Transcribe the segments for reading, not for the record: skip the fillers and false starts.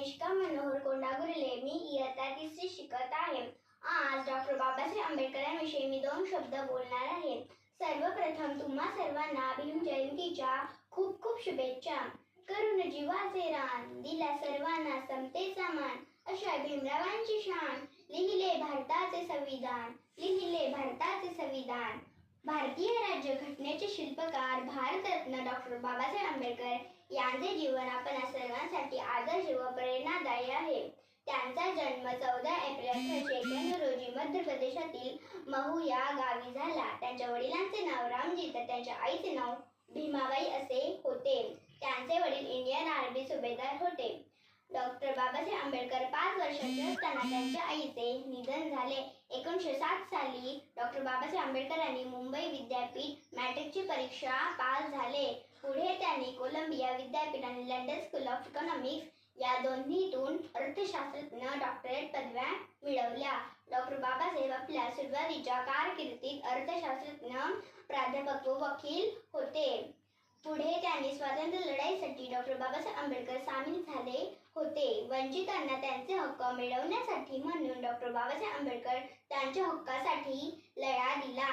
तनिष्का मनोहर कोंडागुर्ले. मी इयत्ता 3री शिकत आहे. आज डॉक्टर बाबासाहेब आंबेडकरांविषयी मी 2 शब्द बोलणार आहे. सर्वप्रथम तुम्हा सर्वांना भीम जयंतीच्या खूप खूप शुभेच्छा. करून जीवाचे रान, दिला सर्वांना समतेचा मान, अशा भीमरावांची शान, लिहिले भारताचे संविधान, लिहिले भारताचे संविधान. भारतीय राज्यघटनेचे शिल्पकार भारतरत्न डॉक्टर बाबासाहेब आंबेडकर यांचे जीवन आपणा सर्वांसाठी आदर्श व प्रेरणादायी आहे. त्यांचा जन्म 14 एप्रिल 1891 रोजी मध्य प्रदेशातील महू या गावी झाला. त्यांच्या वडिलांचे नाव रामजी तर त्यांच्या आईचे नाव भीमाबाई असे होते. त्यांचे वडील इंडियन आर्मी सुभेदार होते. डॉक्टर बाबासाहेब आंबेडकर 5 वर्षाचे असताना त्यांच्या आईचे निधन झाले. 1907 साली डॉक्टर बाबासाहेब आंबेडकरांनी मुंबई विद्यापीठ मॅट्रिकची परीक्षा पास झाले. पुढे त्यांनी कोलंबिया विद्यापीठ आणि लंडन स्कूल ऑफ इकॉनॉमिक्स या दोन्हीतून अर्थशास्त्रज्ञ डॉक्टरेट पदव्या मिळवल्या. डॉक्टर बाबासाहेब आपल्या सुरुवातीच्या कारकिर्दीत अर्थशास्त्रज्ञ, प्राध्यापक व वकील होते. पुढे त्यांनी स्वातंत्र्य लढाईसाठी डॉक्टर बाबासाहेब आंबेडकर सामील झाले होते. वंचितांना त्यांचे हक्क मिळवण्यासाठी म्हणून डॉक्टर बाबासाहेब आंबेडकर त्यांच्या हक्कासाठी लढा दिला.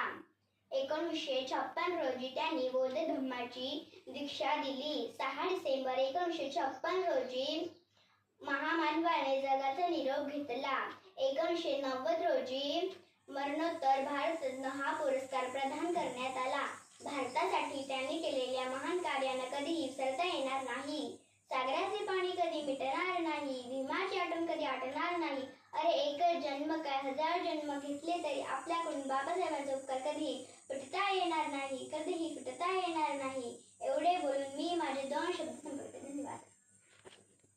1956 रोजी त्यांनी बौद्ध धर्माची दीक्षा दिली. 6 डिसेंबर 1956 रोजी महामानवाने जगाचा निरोप घेतला. 1990 रोजी मरणोत्तर भारतरत्न हा पुरस्कार प्रदान करण्यात आला. भारतासाठी त्यांनी केलेल्या महान कार्यांना कधीही विसरता येणार नाही. सागराचे पाणी कधी मिटणार नाही, भीमाची आठवण कधी आटणार नाही. अरे एकच जन्म काय 1000 जन्म घेतले तरी आपल्याकडून बाबासाहेबांचा उपकार कधी फिटता येणार नाही, कधीही फिटता येणार नाही. एवढे बोलून मी माझे 2 शब्द संपवते. धन्यवाद.